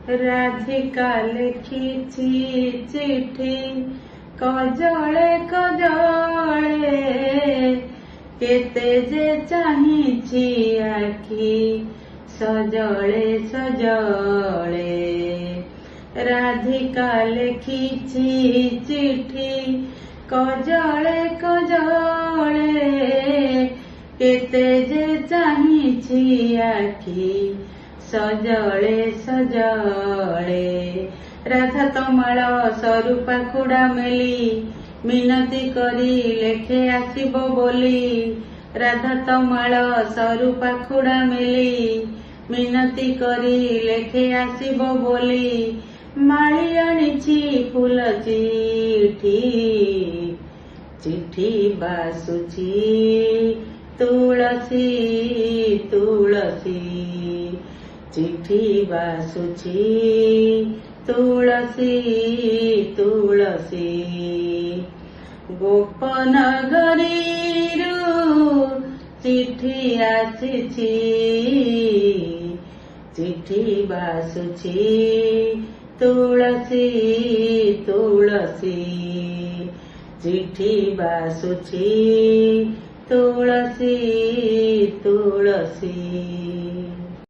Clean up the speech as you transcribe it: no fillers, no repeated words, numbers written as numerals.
ରାଧିକା ଲେଖିଛି ଚିଠି କଜଳେ କଜଳେ, କେତେ ଯେ ଚାହିଁଛି ଆଖି ସଜଳେ ସଜଳେ। ରାଧିକା ଲେଖିଛି ଚିଠି କଜଳେ କଜଳେ, କେତେ ଯେ ଚାହିଁଛି ଆଖି ସଜଳେ ସଜଳେ। ରାଧା ତମାଳ ସରୁ ପାଖୁଡା ମେଲି ମିନତି କରି ଲେଖେ ଆସିବ ବୋଲି। ରାଧା ତମାଳ ସରୁ ପାଖୁଡା ମେଲି ମିନତି କରି ଲେଖେ ଆସିବ ବୋଲି। ମାଳି ଆଣିଛି ଫୁଲ ଚିଠି, ଚିଠି ବାସୁଛି ତୁଳସୀ ତୁଳସୀ, ଚିଠି ବାସୁଛି ତୁଳସୀ ତୁଳସୀ। ଗୋପନଗରୀରୁ ଚିଠି ଆସିଛି, ଚିଠି ବାସୁଛି ତୁଳସୀ ତୁଳସୀ, ଚିଠି ବାସୁଛି ତୁଳସୀ ତୁଳସୀ।